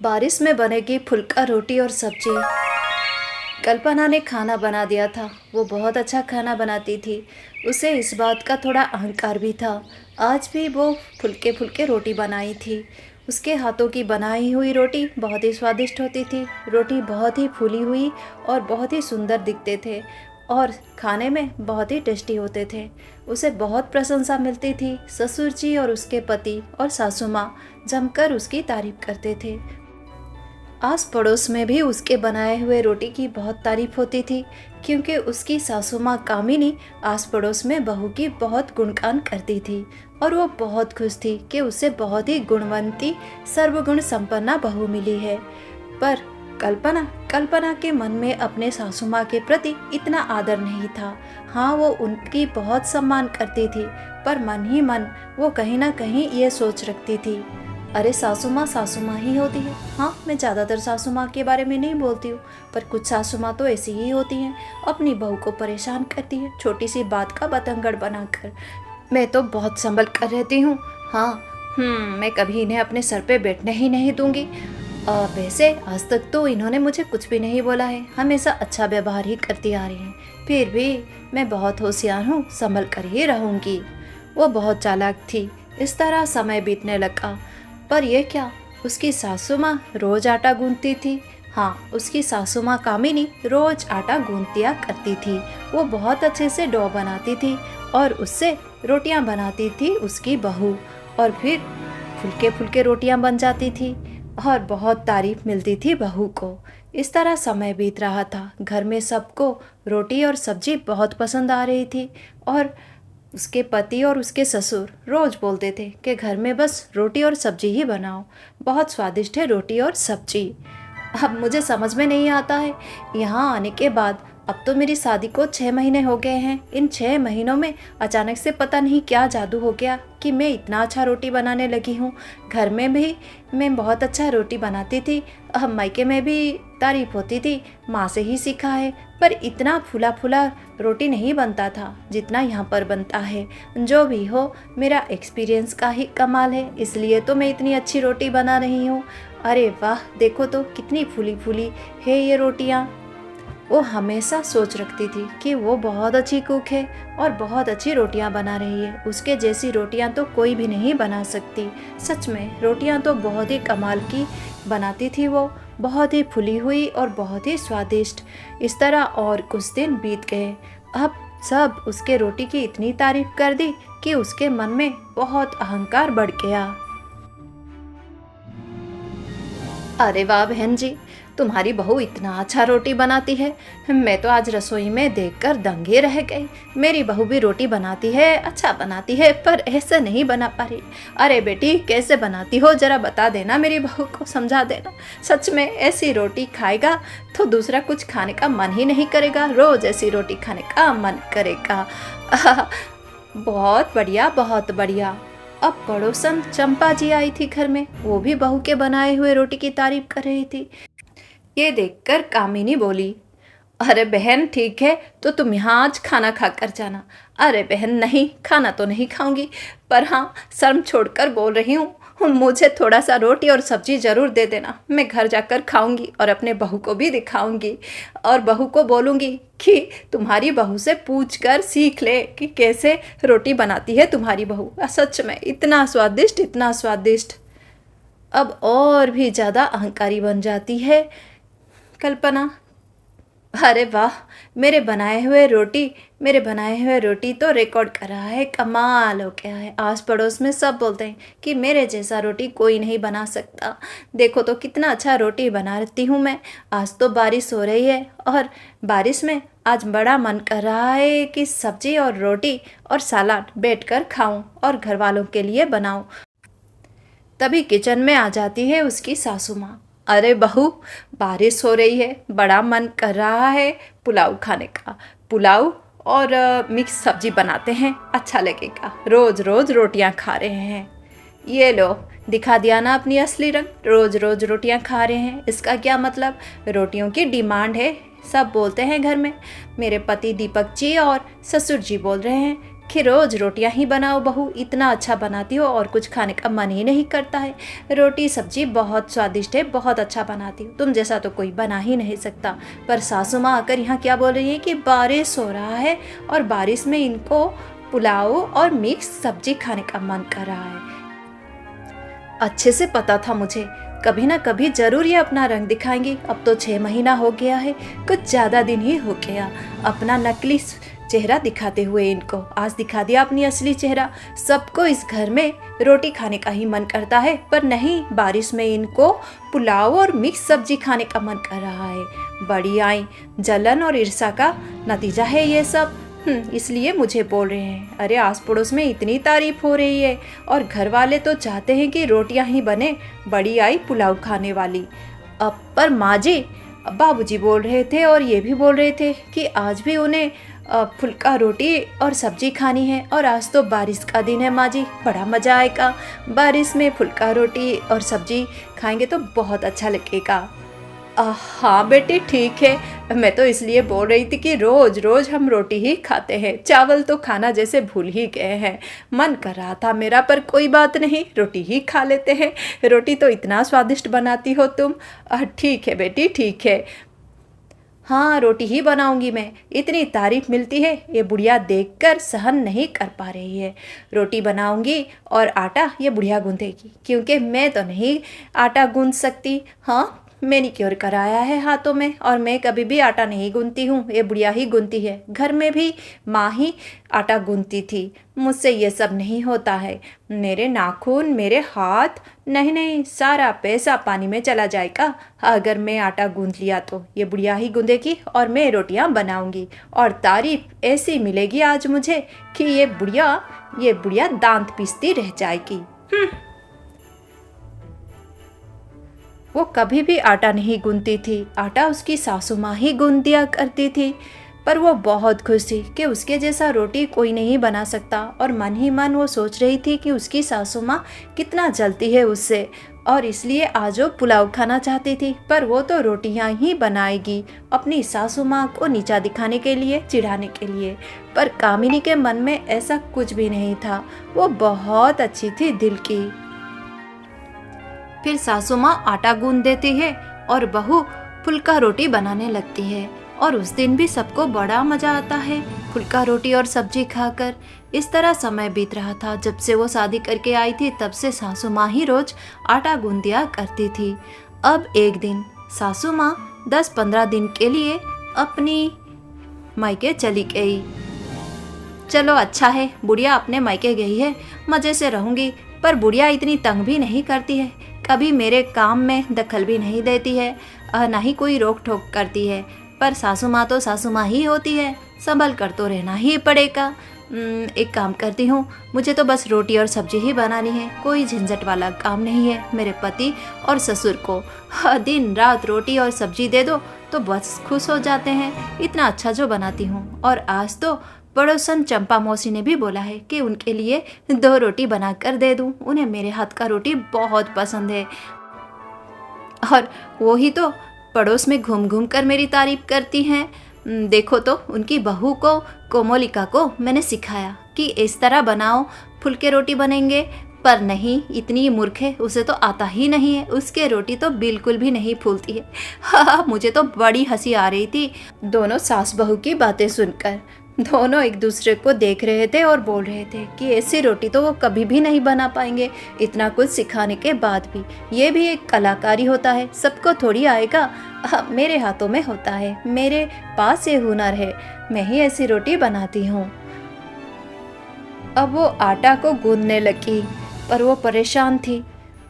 बारिश में बनेगी फुल्का रोटी और सब्जी। कल्पना ने खाना बना दिया था। वो बहुत अच्छा खाना बनाती थी। उसे इस बात का थोड़ा अहंकार भी था। आज भी वो फुल्के फुल्के रोटी बनाई थी। उसके हाथों की बनाई हुई रोटी बहुत ही स्वादिष्ट होती थी। रोटी बहुत ही फूली हुई और बहुत ही सुंदर दिखते थे और खाने में बहुत ही टेस्टी होते थे। उसे बहुत प्रशंसा मिलती थी। ससुर जी और उसके पति और सासू माँ जमकर उसकी तारीफ करते थे। आस पड़ोस में भी उसके बनाए हुए रोटी की बहुत तारीफ होती थी, क्योंकि उसकी सासू माँ कामिनी आस पड़ोस में बहू की बहुत गुणगान करती थी और वो बहुत खुश थी कि उसे बहुत ही गुणवंती सर्वगुण संपन्ना बहू मिली है। पर कल्पना के मन में अपने सासू माँ के प्रति इतना आदर नहीं था। हाँ, वो उनकी बहुत सम्मान करती थी, पर मन ही मन वो कहीं ना कहीं ये सोच रखती थी, अरे सासू माँ ही होती है। हाँ, मैं ज़्यादातर सासू माँ के बारे में नहीं बोलती हूँ, पर कुछ सासू माँ तो ऐसी ही होती हैं, अपनी बहू को परेशान करती है छोटी सी बात का बतंगड़ बनाकर। मैं तो बहुत संभल कर रहती हूँ। हाँ, मैं कभी इन्हें अपने सर पे बैठने ही नहीं दूंगी। वैसे आज तक तो इन्होंने मुझे कुछ भी नहीं बोला है, हमेशा अच्छा व्यवहार ही करती आ रही हैं। फिर भी मैं बहुत होशियार हूँ, संभल कर ही रहूँगी। वो बहुत चालाक थी। इस तरह समय बीतने लगा। पर यह क्या, उसकी सासू माँ रोज आटा गूंथती थी। हाँ, उसकी सासू माँ कामिनी रोज आटा गूंथ करती थी। वो बहुत अच्छे से डो बनाती थी और उससे रोटियां बनाती थी उसकी बहू, और फिर फुल्के फुल्के रोटियां बन जाती थी और बहुत तारीफ मिलती थी बहू को। इस तरह समय बीत रहा था। घर में सबको रोटी और सब्जी बहुत पसंद आ रही थी और उसके पति और उसके ससुर रोज बोलते थे कि घर में बस रोटी और सब्जी ही बनाओ, बहुत स्वादिष्ट है रोटी और सब्जी। अब मुझे समझ में नहीं आता है, यहाँ आने के बाद अब तो मेरी शादी को 6 महीने हो गए हैं। इन 6 महीनों में अचानक से पता नहीं क्या जादू हो गया कि मैं इतना अच्छा रोटी बनाने लगी हूँ। घर में भी मैं बहुत अच्छा रोटी बनाती थी, अब मायके में भी तारीफ होती थी, माँ से ही सीखा है। पर इतना फूला फूला रोटी नहीं बनता था जितना यहाँ पर बनता है। जो भी हो, मेरा एक्सपीरियंस का ही कमाल है, इसलिए तो मैं इतनी अच्छी रोटी बना रही हूँ। अरे वाह, देखो तो कितनी फूली फूली है ये रोटियाँ। वो हमेशा सोच रखती थी कि वो बहुत अच्छी कुक है और बहुत अच्छी रोटियां बना रही है। उसके जैसी रोटियां तो कोई भी नहीं बना सकती। सच में रोटियां तो बहुत ही कमाल की बनाती थी वो, बहुत ही फुली हुई और बहुत ही स्वादिष्ट। इस तरह और कुछ दिन बीत गए। अब सब उसके रोटी की इतनी तारीफ कर दी कि उसके मन में बहुत अहंकार बढ़ गया। अरे वाह बहन जी, तुम्हारी बहू इतना अच्छा रोटी बनाती है। मैं तो आज रसोई में देखकर दंगे रह गई। मेरी बहू भी रोटी बनाती है, अच्छा बनाती है, पर ऐसे नहीं बना पा रही। अरे बेटी, कैसे बनाती हो जरा बता देना, मेरी बहू को समझा देना। सच में ऐसी रोटी खाएगा तो दूसरा कुछ खाने का मन ही नहीं करेगा, रोज ऐसी रोटी खाने का मन करेगा। बहुत बढ़िया, बहुत बढ़िया। अब पड़ोसन चंपा जी आई थी घर में। वो भी बहू के बनाए हुए रोटी की तारीफ कर रही थी। ये देखकर कामिनी बोली, अरे बहन ठीक है, तो तुम यहाँ आज खाना खा कर जाना। अरे बहन नहीं, खाना तो नहीं खाऊंगी, पर हाँ शर्म छोड़कर बोल रही हूँ, मुझे थोड़ा सा रोटी और सब्जी ज़रूर दे देना। मैं घर जाकर खाऊंगी और अपने बहू को भी दिखाऊंगी और बहू को बोलूँगी कि तुम्हारी बहू से पूछ कर सीख ले कि कैसे रोटी बनाती है तुम्हारी बहू। सच में इतना स्वादिष्ट, इतना स्वादिष्ट। अब और भी ज़्यादा अहंकारी बन जाती है कल्पना। अरे वाह, मेरे बनाए हुए रोटी तो रिकॉर्ड कर रहा है, कमाल हो गया है। आस पड़ोस में सब बोलते हैं कि मेरे जैसा रोटी कोई नहीं बना सकता। देखो तो कितना अच्छा रोटी बनाती हूँ मैं। आज तो बारिश हो रही है और बारिश में आज बड़ा मन कर रहा है कि सब्जी और रोटी और सलाद बैठकर खाऊं और घर वालों के लिए बनाऊं। तभी किचन में आ जाती है उसकी सासू माँ। अरे बहू, बारिश हो रही है, बड़ा मन कर रहा है पुलाव खाने का। पुलाव और मिक्स सब्जी बनाते हैं, अच्छा लगेगा। रोज रोज रोटियां खा रहे हैं। ये लो, दिखा दिया ना अपनी असली रंग। रोज रोज रोटियां खा रहे हैं, इसका क्या मतलब? रोटियों की डिमांड है, सब बोलते हैं घर में। मेरे पति दीपक जी और ससुर जी बोल रहे हैं कि रोज़ रोटियां ही बनाओ बहू, इतना अच्छा बनाती हो और कुछ खाने का मन ही नहीं करता है। रोटी सब्जी बहुत स्वादिष्ट है, बहुत अच्छा बनाती हो, तुम जैसा तो कोई बना ही नहीं सकता। पर सासू माँ आकर यहाँ क्या बोल रही है कि बारिश हो रहा है और बारिश में इनको पुलाव और मिक्स सब्जी खाने का मन कर रहा है। अच्छे से पता था मुझे, कभी ना कभी जरूर ये अपना रंग दिखाएंगी। अब तो 6 महीना हो गया है, कुछ ज़्यादा दिन ही हो गया अपना नकली चेहरा दिखाते हुए इनको। आज दिखा दिया अपनी असली चेहरा। सबको इस घर में रोटी खाने का ही मन करता है, पर नहीं, बारिश में इनको पुलाव और मिक्स सब्जी खाने का मन कर रहा है। बड़ी आई जलन और ईर्ष्या का नतीजा है ये सब। इसलिए मुझे बोल रहे हैं। अरे आस पड़ोस में इतनी तारीफ हो रही है और घर वाले तो चाहते हैं कि रोटियां ही बने। बड़ी आई पुलाव खाने वाली। अब पर माँ जी, बाबूजी बोल रहे थे और ये भी बोल रहे थे कि आज भी उन्हें फुल्का रोटी और सब्जी खानी है। और आज तो बारिश का दिन है माँ जी, बड़ा मज़ा आएगा। बारिश में फुल्का रोटी और सब्जी खाएंगे तो बहुत अच्छा लगेगा। हाँ बेटी ठीक है, मैं तो इसलिए बोल रही थी कि रोज़ रोज़ हम रोटी ही खाते हैं, चावल तो खाना जैसे भूल ही गए हैं। मन कर रहा था मेरा, पर कोई बात नहीं, रोटी ही खा लेते हैं। रोटी तो इतना स्वादिष्ट बनाती हो तुम। ठीक है बेटी ठीक है, हाँ रोटी ही बनाऊंगी मैं। इतनी तारीफ मिलती है, ये बुढ़िया देखकर सहन नहीं कर पा रही है। रोटी बनाऊंगी और आटा ये बुढ़िया गूंथेगी, क्योंकि मैं तो नहीं आटा गूंथ सकती। हाँ, मैनिक्योर कराया है हाथों में और मैं कभी भी आटा नहीं गूंथती हूँ, ये बुढ़िया ही गूंथती है। घर में भी माँ ही आटा गूंथती थी, मुझसे ये सब नहीं होता है। मेरे नाखून, मेरे हाथ, नहीं नहीं, सारा पैसा पानी में चला जाएगा अगर मैं आटा गूंथ लिया तो। ये बुढ़िया ही गूंथेगी और मैं रोटियाँ बनाऊंगी और तारीफ ऐसी मिलेगी आज मुझे कि ये बुढ़िया दांत पीसती रह जाएगी। वो कभी भी आटा नहीं गूंथती थी, आटा उसकी सासू माँ ही गूंथ दिया करती थी। पर वो बहुत खुश थी कि उसके जैसा रोटी कोई नहीं बना सकता। और मन ही मन वो सोच रही थी कि उसकी सासू माँ कितना जलती है उससे, और इसलिए आज वो पुलाव खाना चाहती थी। पर वो तो रोटियां ही बनाएगी अपनी सासू माँ को नीचा दिखाने के लिए, चिढ़ाने के लिए। पर कामिनी के मन में ऐसा कुछ भी नहीं था, वो बहुत अच्छी थी दिल की। फिर सासू माँ आटा गूंथ देती है और बहू फुल्का रोटी बनाने लगती है। और उस दिन भी सबको बड़ा मज़ा आता है फुल्का रोटी और सब्जी खाकर। इस तरह समय बीत रहा था। जब से वो शादी करके आई थी तब से सासू माँ ही रोज आटा गूंथ दिया करती थी। अब एक दिन सासू माँ 10-15 दिन के लिए अपनी मायके चली गई। चलो अच्छा है, बुढ़िया अपने मायके गई है, मज़े से रहूँगी। पर बुढ़िया इतनी तंग भी नहीं करती है, कभी मेरे काम में दखल भी नहीं देती है, ना ही कोई रोक टोक करती है। पर सासू माँ तो सासू माँ ही होती है, संभल कर तो रहना ही पड़ेगा। एक काम करती हूँ, मुझे तो बस रोटी और सब्जी ही बनानी है, कोई झंझट वाला काम नहीं है। मेरे पति और ससुर को दिन रात रोटी और सब्जी दे दो तो बस खुश हो जाते हैं, इतना अच्छा जो बनाती हूँ। और आज तो पड़ोसन चंपा मौसी ने भी बोला है कि उनके लिए 2 रोटी बना कर दे दूँ, उन्हें मेरे हाथ का रोटी बहुत पसंद है। और वो ही तो पड़ोस में घूम घूम कर मेरी तारीफ करती हैं। देखो तो उनकी बहू को, कोमोलिका को मैंने सिखाया कि इस तरह बनाओ, फुलके रोटी बनेंगे। पर नहीं, इतनी मूर्ख है, उसे तो आता ही नहीं है, उसके रोटी तो बिल्कुल भी नहीं फूलती है। हाँ, मुझे तो बड़ी हंसी आ रही थी दोनों सास बहू की बातें सुनकर। दोनों एक दूसरे को देख रहे थे और बोल रहे थे कि ऐसी रोटी तो वो कभी भी नहीं बना पाएंगे, इतना कुछ सिखाने के बाद भी। ये भी एक कलाकारी होता है, सबको थोड़ी आएगा। मेरे हाथों में होता है, मेरे पास ये हुनर है, मैं ही ऐसी रोटी बनाती हूँ। अब वो आटा को गूंदने लगी, पर वो परेशान थी।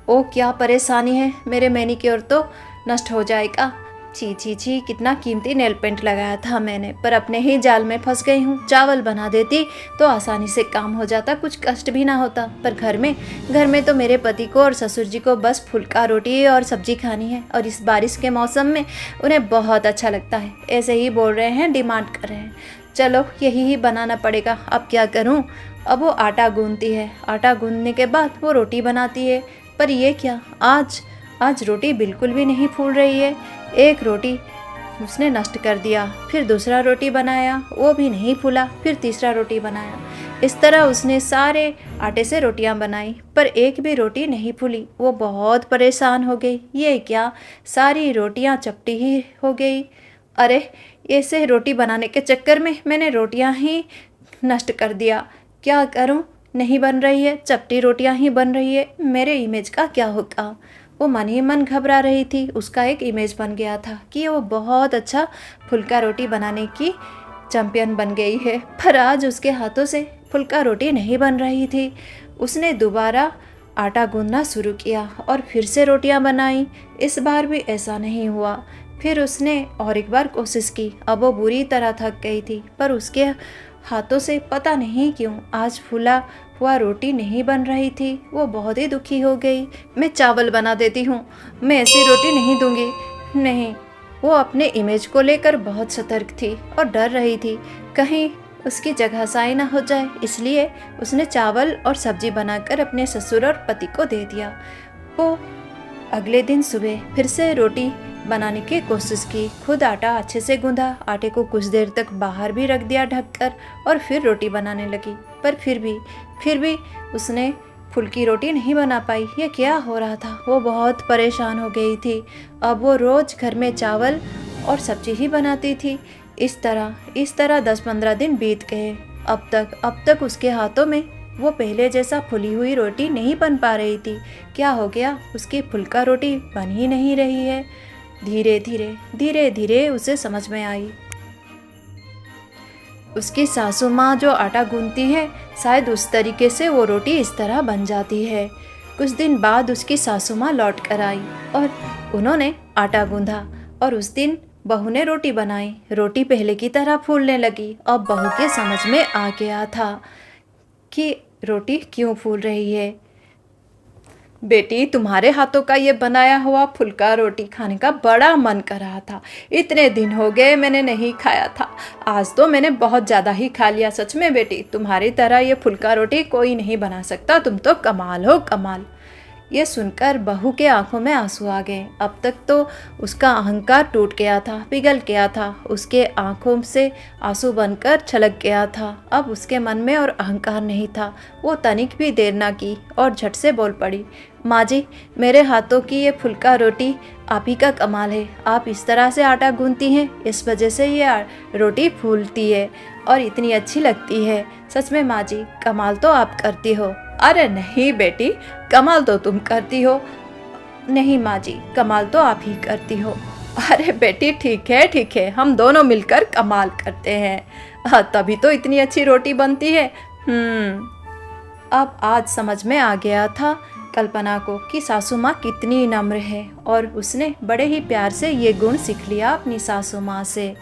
ओ क्या परेशानी है, मेरे मैनिक्योर तो नष्ट हो जाएगा। छी छी छी, कितना कीमती नेल पेंट लगाया था मैंने, पर अपने ही जाल में फंस गई हूँ। चावल बना देती तो आसानी से काम हो जाता, कुछ कष्ट भी ना होता। पर घर में तो मेरे पति को और ससुर जी को बस फुल्का रोटी और सब्जी खानी है, और इस बारिश के मौसम में उन्हें बहुत अच्छा लगता है। ऐसे ही बोल रहे हैं, डिमांड कर रहे हैं। चलो यही ही बनाना पड़ेगा, अब क्या करूँ। अब वो आटा गूंथती है, आटा गूंथने के बाद वो रोटी बनाती है। पर ये क्या, आज रोटी बिल्कुल भी नहीं फूल रही है। एक रोटी उसने नष्ट कर दिया, फिर दूसरा रोटी बनाया, वो भी नहीं फूला, फिर तीसरा रोटी बनाया। इस तरह उसने सारे आटे से रोटियां बनाई, पर एक भी रोटी नहीं फूली। वो बहुत परेशान हो गई। ये क्या, सारी रोटियां चपटी ही हो गई। अरे, ऐसे रोटी बनाने के चक्कर में मैंने रोटियां ही नष्ट कर दिया। क्या करूं, नहीं बन रही है, चपटी रोटियां ही बन रही है। मेरे इमेज का क्या होगा। वो मन ही मन घबरा रही थी। उसका एक इमेज बन गया था कि वो बहुत अच्छा फुल्का रोटी बनाने की चैंपियन बन गई है, पर आज उसके हाथों से फुल्का रोटी नहीं बन रही थी। उसने दोबारा आटा गूंदना शुरू किया और फिर से रोटियां बनाई। इस बार भी ऐसा नहीं हुआ। फिर उसने और एक बार कोशिश की। अब वो बुरी तरह थक गई थी, पर उसके हाथों से पता नहीं क्यों आज फूला हुआ रोटी नहीं बन रही थी। वो बहुत ही दुखी हो गई। मैं चावल बना देती हूँ, मैं ऐसी रोटी नहीं दूंगी। नहीं, वो अपने इमेज को लेकर बहुत सतर्क थी और डर रही थी कहीं उसकी जगह साई ना हो जाए। इसलिए उसने चावल और सब्जी बनाकर अपने ससुर और पति को दे दिया। वो अगले दिन सुबह फिर से रोटी बनाने की कोशिश की। खुद आटा अच्छे से गूंधा, आटे को कुछ देर तक बाहर भी रख दिया ढककर, और फिर रोटी बनाने लगी। पर फिर भी उसने फुल्की रोटी नहीं बना पाई। ये क्या हो रहा था। वो बहुत परेशान हो गई थी। अब वो रोज घर में चावल और सब्जी ही बनाती थी। इस तरह 10-15 दिन बीत गए। अब तक उसके हाथों में वो पहले जैसा फुली हुई रोटी नहीं बन पा रही थी। क्या हो गया, उसकी फुल्का रोटी बन ही नहीं रही है। धीरे धीरे उसे समझ में आई। उसकी सासू माँ जो आटा गूंथती है, शायद उस तरीके से वो रोटी इस तरह बन जाती है। कुछ दिन बाद उसकी सासू माँ लौट कर आई और उन्होंने आटा गूंथा, और उस दिन बहू ने रोटी बनाई। रोटी पहले की तरह फूलने लगी। अब बहू के समझ में आ गया था कि रोटी क्यों फूल रही है। बेटी, तुम्हारे हाथों का ये बनाया हुआ फुल्का रोटी खाने का बड़ा मन कर रहा था। इतने दिन हो गए मैंने नहीं खाया था। आज तो मैंने बहुत ज़्यादा ही खा लिया। सच में बेटी, तुम्हारी तरह ये फुल्का रोटी कोई नहीं बना सकता। तुम तो कमाल हो, कमाल। ये सुनकर बहू के आंखों में आंसू आ गए। अब तक तो उसका अहंकार टूट गया था, पिघल गया था। उसके आंखों से आंसू बनकर छलक गया था। अब उसके मन में और अहंकार नहीं था। वो तनिक भी देर ना की और झट से बोल पड़ी, माँ जी, मेरे हाथों की ये फुल्का रोटी आप ही का कमाल है। आप इस तरह से आटा गूंथती हैं, इस वजह से ये रोटी फूलती है और इतनी अच्छी लगती है। सच में माँ जी, कमाल तो आप करती हो। अरे नहीं बेटी, कमाल तो तुम करती हो। नहीं माँ जी, कमाल तो आप ही करती हो। अरे बेटी, ठीक है, हम दोनों मिलकर कमाल करते हैं। तभी तो इतनी अच्छी रोटी बनती है। अब आज समझ में आ गया था कल्पना को कि सासू माँ कितनी नम्र है, और उसने बड़े ही प्यार से ये गुण सीख लिया अपनी सासू माँ से।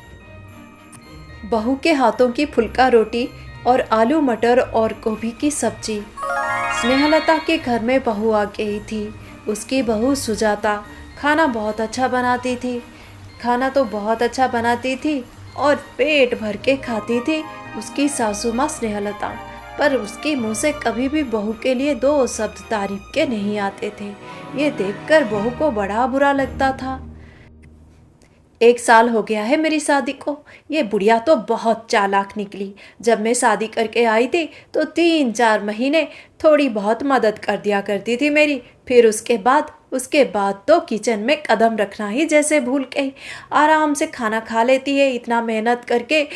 बहू के हाथों की फुल्का रोटी और आलू मटर और गोभी की सब्जी। स्नेहलता के घर में बहू आ गई थी। उसकी बहू सुजाता खाना बहुत अच्छा बनाती थी। खाना तो बहुत अच्छा बनाती थी और पेट भर के खाती थी उसकी सासू माँ स्नेहलता। पर उसके मुंह से कभी भी बहू के लिए 2 शब्द तारीफ के नहीं आते थे। ये देखकर बहू को बड़ा बुरा लगता था। 1 साल हो गया है मेरी शादी को। ये बुढ़िया तो बहुत चालाक निकली। जब मैं शादी करके आई थी तो 3-4 महीने थोड़ी बहुत मदद कर दिया करती थी मेरी। फिर उसके बाद तो किचन में कदम रखना ही जैसे भूल गई। आराम से खाना खा लेती है। इतना मेहनत करके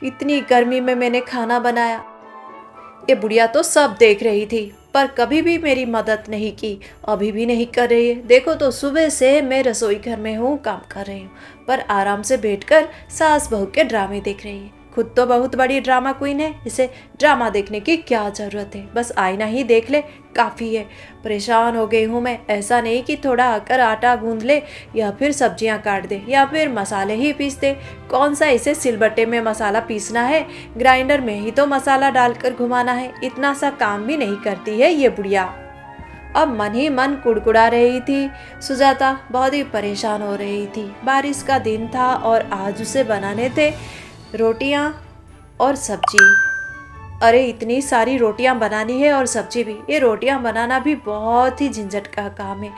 इतनी गर्मी में मैंने खाना बनाया। ये बुढ़िया तो सब देख रही थी, पर कभी भी मेरी मदद नहीं की। अभी भी नहीं कर रही है। देखो तो सुबह से मैं रसोई घर में हूँ, काम कर रही हूँ, पर आराम से बैठकर सास बहू के ड्रामे देख रही है। खुद तो बहुत बड़ी ड्रामा क्वीन है। इसे ड्रामा देखने की क्या ज़रूरत है। बस आईना ही देख ले, काफ़ी है। परेशान हो गई हूँ मैं। ऐसा नहीं कि थोड़ा आकर आटा गूंद ले या फिर सब्जियाँ काट दे या फिर मसाले ही पीस दे। कौन सा इसे सिलबट्टे में मसाला पीसना है, ग्राइंडर में ही तो मसाला डालकर घुमाना है। इतना सा काम भी नहीं करती है ये बुढ़िया। अब मन ही मन कुड़कुड़ा रही थी। सुजाता बहुत ही परेशान हो रही थी। बारिश का दिन था और आज उसे बनाने थे रोटियां और सब्जी। अरे इतनी सारी रोटियां बनानी है और सब्जी भी। ये रोटियां बनाना भी बहुत ही झंझट का काम है।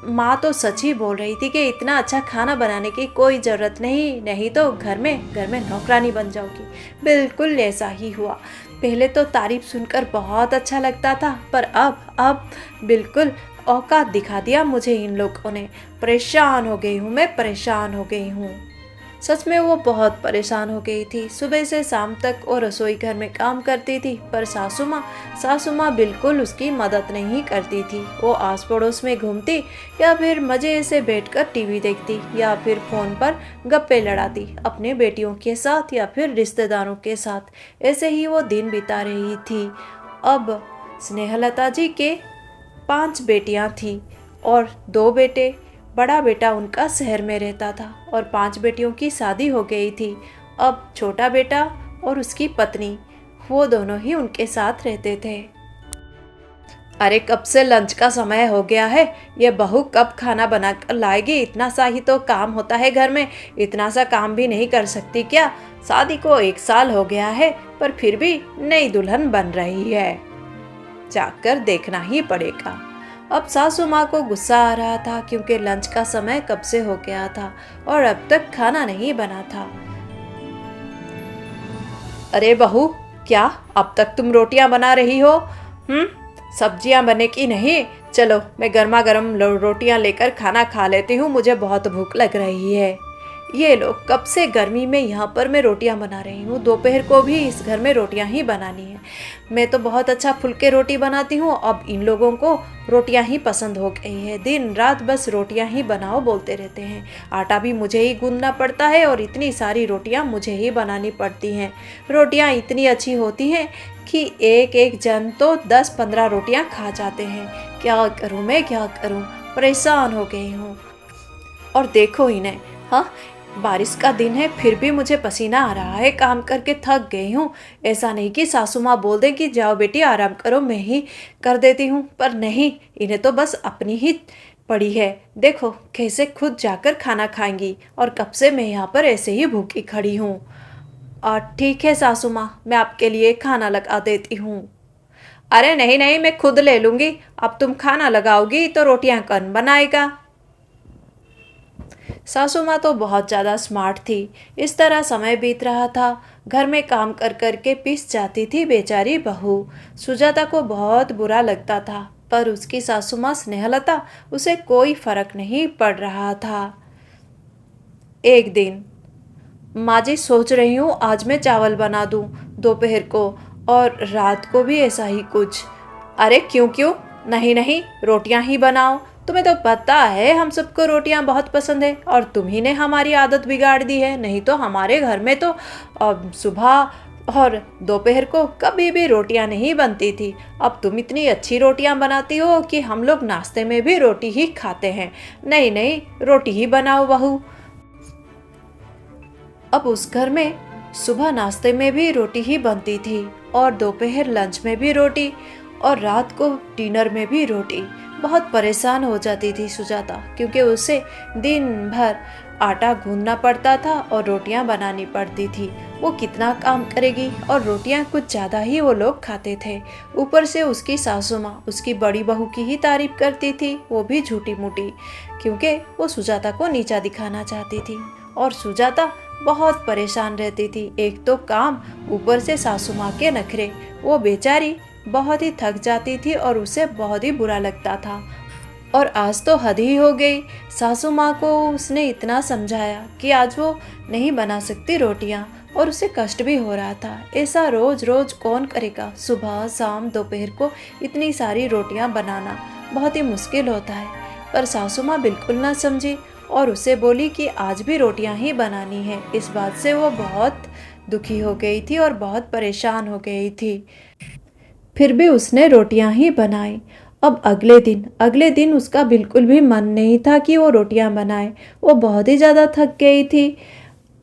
माँ तो सच ही बोल रही थी कि इतना अच्छा खाना बनाने की कोई ज़रूरत नहीं, नहीं तो घर में नौकरानी बन जाओगी। बिल्कुल ऐसा ही हुआ। पहले तो तारीफ सुनकर बहुत अच्छा लगता था, पर अब बिल्कुल औकात दिखा दिया मुझे इन लोगों ने। परेशान हो गई हूँ मैं, परेशान हो गई हूँ। सच में वो बहुत परेशान हो गई थी। सुबह से शाम तक वो रसोई घर में काम करती थी, पर सासू माँ बिल्कुल उसकी मदद नहीं करती थी। वो आस पड़ोस में घूमती या फिर मजे से बैठकर टीवी देखती या फिर फोन पर गप्पे लड़ाती अपने बेटियों के साथ या फिर रिश्तेदारों के साथ। ऐसे ही वो दिन बिता रही थी। अब स्नेहलता जी के 5 बेटियां थीं और 2 बेटे। बड़ा बेटा उनका शहर में रहता था और 5 बेटियों की शादी हो गई थी। अब छोटा बेटा और उसकी पत्नी, वो दोनों ही उनके साथ रहते थे। अरे कब से लंच का समय हो गया है, ये बहू कब खाना बना कर लाएगी? इतना सा ही तो काम होता है घर में, इतना सा काम भी नहीं कर सकती क्या? शादी को 1 साल हो गया है, पर फिर भी नई दुल्हन बन रही है। जाकर देखना ही पड़ेगा। अब सासू माँ को गुस्सा आ रहा था क्योंकि लंच का समय कब से हो गया था और अब तक खाना नहीं बना था। अरे बहू, क्या अब तक तुम रोटियां बना रही हो? सब्जियां बने की नहीं? चलो मैं गर्मा गर्म रोटियां लेकर खाना खा लेती हूँ, मुझे बहुत भूख लग रही है। ये लोग कब से गर्मी में यहाँ पर मैं रोटियां बना रही हूँ, दोपहर को भी इस घर में रोटियां ही बनानी है। मैं तो बहुत अच्छा फुलके रोटी बनाती हूँ, अब इन लोगों को रोटियां ही पसंद हो गई है। दिन रात बस रोटियां ही बनाओ बोलते रहते हैं। आटा भी मुझे ही गूंदना पड़ता है और इतनी सारी रोटियां मुझे ही बनानी पड़ती हैं। रोटियां इतनी अच्छी होती हैं कि एक एक जन तो 10-15 रोटियां खा जाते हैं। क्या करूँ मैं, क्या करूँ, परेशान हो गई हूँ। और देखो इन्हें, हाँ बारिश का दिन है फिर भी मुझे पसीना आ रहा है, काम करके थक गई हूँ। ऐसा नहीं कि सासू माँ बोल दें कि जाओ बेटी आराम करो, मैं ही कर देती हूँ, पर नहीं, इन्हें तो बस अपनी ही पड़ी है। देखो कैसे खुद जाकर खाना खाएंगी और कब से मैं यहाँ पर ऐसे ही भूखी खड़ी हूँ। और ठीक है सासू माँ, मैं आपके लिए खाना लगा देती हूँ। अरे नहीं नहीं, मैं खुद ले लूँगी, अब तुम खाना लगाओगी तो रोटियाँ कौन बनाएगा? सासू माँ तो बहुत ज़्यादा स्मार्ट थी। इस तरह समय बीत रहा था। घर में काम कर कर के पिस जाती थी बेचारी बहू। सुजाता को बहुत बुरा लगता था, पर उसकी सासू माँ स्नेहलता, उसे कोई फर्क नहीं पड़ रहा था। एक दिन, माँ जी सोच रही हूँ आज मैं चावल बना दूँ दोपहर को और रात को भी ऐसा ही कुछ। अरे क्यों क्यों, नहीं नहीं, रोटियां ही बनाओ। तुम्हें तो पता है हम सबको रोटियां बहुत पसंद है और तुम ही ने हमारी आदत बिगाड़ दी है। नहीं तो हमारे घर में तो सुबह और दोपहर को कभी भी रोटियां नहीं बनती थी। अब तुम इतनी अच्छी रोटियां बनाती हो कि हम लोग नाश्ते में भी रोटी ही खाते हैं। नहीं नहीं, रोटी ही बनाओ बहू। अब उस घर में सुबह नाश्ते में भी रोटी ही बनती थी और दोपहर लंच में भी रोटी और रात को डिनर में भी रोटी। बहुत परेशान हो जाती थी सुजाता, क्योंकि उसे दिन भर आटा गूंदना पड़ता था और रोटियां बनानी पड़ती थी। वो कितना काम करेगी और रोटियां कुछ ज़्यादा ही वो लोग खाते थे। ऊपर से उसकी सासू माँ उसकी बड़ी बहू की ही तारीफ करती थी, वो भी झूठी मूठी, क्योंकि वो सुजाता को नीचा दिखाना चाहती थी। और सुजाता बहुत परेशान रहती थी। एक तो काम, ऊपर से सासू माँ के नखरे। वो बेचारी बहुत ही थक जाती थी और उसे बहुत ही बुरा लगता था। और आज तो हद ही हो गई। सासू माँ को उसने इतना समझाया कि आज वो नहीं बना सकती रोटियाँ और उसे कष्ट भी हो रहा था। ऐसा रोज रोज कौन करेगा? सुबह शाम दोपहर को इतनी सारी रोटियाँ बनाना बहुत ही मुश्किल होता है। पर सासू माँ बिल्कुल ना समझी और उसे बोली कि आज भी रोटियां ही बनानी है। इस बात से वो बहुत दुखी हो गई थी और बहुत परेशान हो गई थी। फिर भी उसने रोटियां ही बनाई। अब अगले दिन उसका बिल्कुल भी मन नहीं था कि वो रोटियां बनाए। वो बहुत ही ज़्यादा थक गई थी।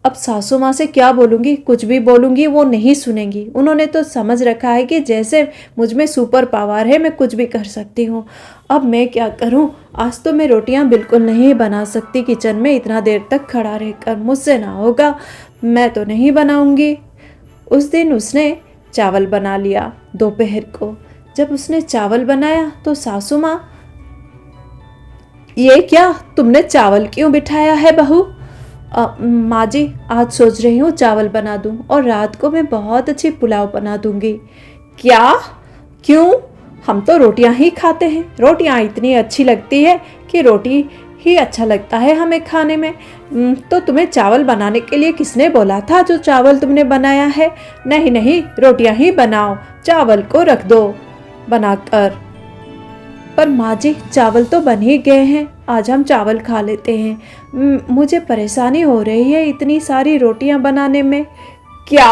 अब सासू माँ से क्या बोलूँगी, कुछ भी बोलूँगी वो नहीं सुनेंगी। उन्होंने तो समझ रखा है कि जैसे मुझ में सुपर पावर है, मैं कुछ भी कर सकती हूँ। अब मैं क्या करूँ? आज तो मैं रोटियाँ बिल्कुल नहीं बना सकती। किचन में इतना देर तक खड़ा रहकर मुझसे ना होगा, मैं तो नहीं बनाऊँगी। उस दिन उसने चावल बना लिया दोपहर को। जब उसने चावल बनाया तो सासू माँ, ये क्या तुमने चावल क्यों बिठाया है बहू? माँ जी, आज सोच रही हूँ चावल बना दूँ और रात को मैं बहुत अच्छी पुलाव बना दूँगी। क्या? क्यों? हम तो रोटियां ही खाते हैं। रोटियां इतनी अच्छी लगती है कि रोटी ही अच्छा लगता है हमें खाने में। तो तुम्हें चावल बनाने के लिए किसने बोला था जो चावल तुमने बनाया है? नहीं नहीं, रोटियां ही बनाओ, चावल को रख दो बनाकर। पर माँ जी, चावल तो बन ही गए हैं, आज हम चावल खा लेते हैं। मुझे परेशानी हो रही है इतनी सारी रोटियां बनाने में। क्या?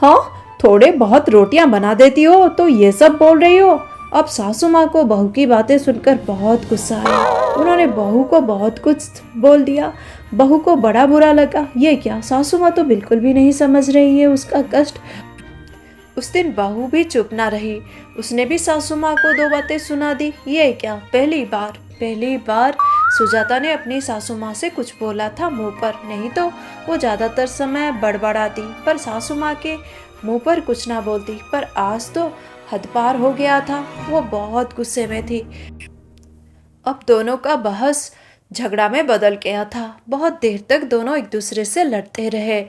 हाँ, थोड़े बहुत रोटियां बना देती हो तो ये सब बोल रही हो? अब सासू माँ को बहू की बातें सुनकर बहुत गुस्सा आया। उन्होंने बहू को बहुत कुछ बोल दिया। बहू को बड़ा बुरा लगा। ये क्या, सासू माँ तो बिल्कुल भी नहीं समझ रही है उसका कष्ट। उस दिन बहू भी चुप ना रही। उसने भी सासू माँ को दो बातें सुना दी। ये क्या, पहली बार सुजाता ने अपनी सासू माँ से कुछ बोला था मुंह पर। नहीं तो वो ज़्यादातर समय बड़बड़ाती, पर सासू माँ के मुंह पर कुछ ना बोलती। पर आज तो हद पार हो गया था। वो बहुत गुस्से में थी। अब दोनों का बहस झगड़ा में बदल गया था। बहुत देर तक दोनों एक दूसरे से लड़ते रहे।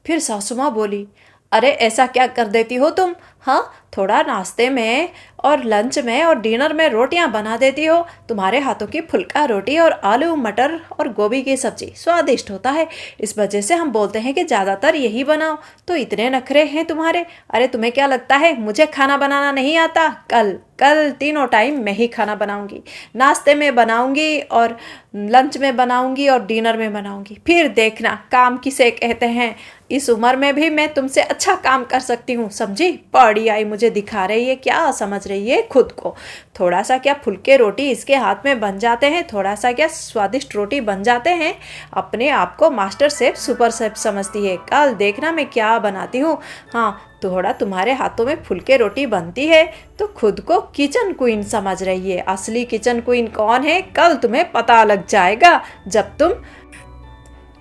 फिर सासू माँ बोली, अरे ऐसा क्या कर देती हो तुम? हाँ, थोड़ा नाश्ते में और लंच में और डिनर में रोटियां बना देती हो। तुम्हारे हाथों की फुल्का रोटी और आलू मटर और गोभी की सब्जी स्वादिष्ट होता है। इस वजह से हम बोलते हैं कि ज़्यादातर यही बनाओ। तो इतने नखरे हैं तुम्हारे। अरे तुम्हें क्या लगता है मुझे खाना बनाना नहीं आता? कल कल तीनों टाइम मैं ही खाना बनाऊंगी। नाश्ते में बनाऊंगी और लंच में बनाऊंगी और डिनर में बनाऊंगी। फिर देखना काम किसे कहते हैं। इस उम्र में भी मैं तुमसे अच्छा काम कर सकती हूँ, समझी? बड़ी आई मुझे दिखा रही है, क्या समझ रही है खुद को? थोड़ा सा क्या फुलके रोटी इसके हाथ में बन जाते हैं, थोड़ा सा क्या स्वादिष्ट रोटी बन जाते हैं। अपने आप को मास्टर शेफ सुपर शेफ समझती है। कल देखना मैं क्या बनाती हूँ। हाँ, थोड़ा तुम्हारे हाथों में फुलके रोटी बनती है तो खुद को किचन क्वीन समझ रही है। असली किचन क्वीन कौन है कल तुम्हें पता लग जाएगा, जब तुम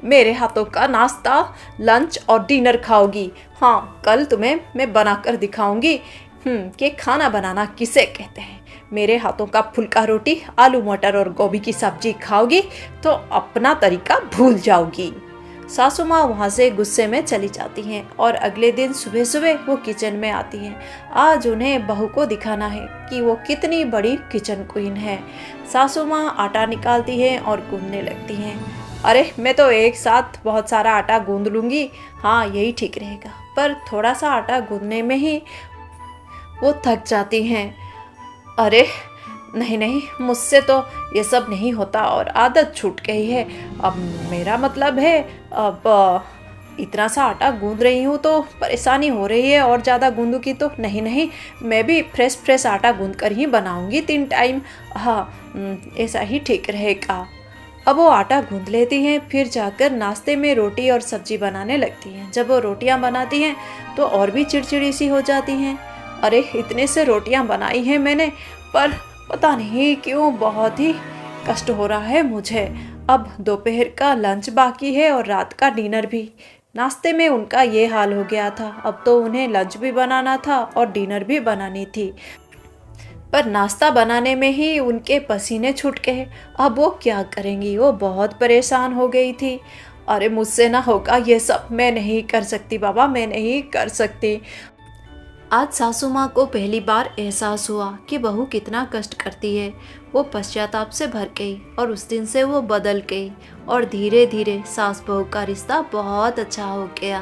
मेरे हाथों का नाश्ता लंच और डिनर खाओगी। हाँ, कल तुम्हें मैं बनाकर दिखाऊंगी कि खाना बनाना किसे कहते हैं। मेरे हाथों का फुल्का रोटी आलू मटर और गोभी की सब्जी खाओगी तो अपना तरीका भूल जाओगी। सासू माँ वहाँ से गुस्से में चली जाती हैं और अगले दिन सुबह सुबह वो किचन में आती हैं। आज उन्हें बहू को दिखाना है कि वो कितनी बड़ी किचन क्वीन है। सासू माँ आटा निकालती हैं और गूंदने लगती हैं। अरे मैं तो एक साथ बहुत सारा आटा गूंद लूँगी। हाँ, यही ठीक रहेगा। पर थोड़ा सा आटा गूंदने में ही वो थक जाती हैं। अरे नहीं नहीं, मुझसे तो ये सब नहीं होता और आदत छूट गई है। अब मेरा मतलब है, अब इतना सा आटा गूंद रही हूँ तो परेशानी हो रही है और ज़्यादा गूंदूंगी तो नहीं नहीं, मैं भी फ्रेश आटा गूंद कर ही बनाऊँगी 3 टाइम। हाँ, ऐसा ही ठीक रहेगा। अब वो आटा गूंद लेती हैं, फिर जाकर नाश्ते में रोटी और सब्जी बनाने लगती हैं। जब वो रोटियां बनाती हैं तो और भी चिड़चिड़ी सी हो जाती हैं। अरे इतने से रोटियां बनाई हैं मैंने, पर पता नहीं क्यों बहुत ही कष्ट हो रहा है मुझे। अब दोपहर का लंच बाकी है और रात का डिनर भी। नाश्ते में उनका ये हाल हो गया था, अब तो उन्हें लंच भी बनाना था और डिनर भी बनानी थी। पर नाश्ता बनाने में ही उनके पसीने छूट गए। अब वो क्या करेंगी? वो बहुत परेशान हो गई थी। अरे मुझसे ना होगा ये सब, मैं नहीं कर सकती बाबा, मैं नहीं कर सकती। आज सासू माँ को पहली बार एहसास हुआ कि बहू कितना कष्ट करती है। वो पश्चाताप से भर गई और उस दिन से वो बदल गई और धीरे धीरे सास बहू का रिश्ता बहुत अच्छा हो गया।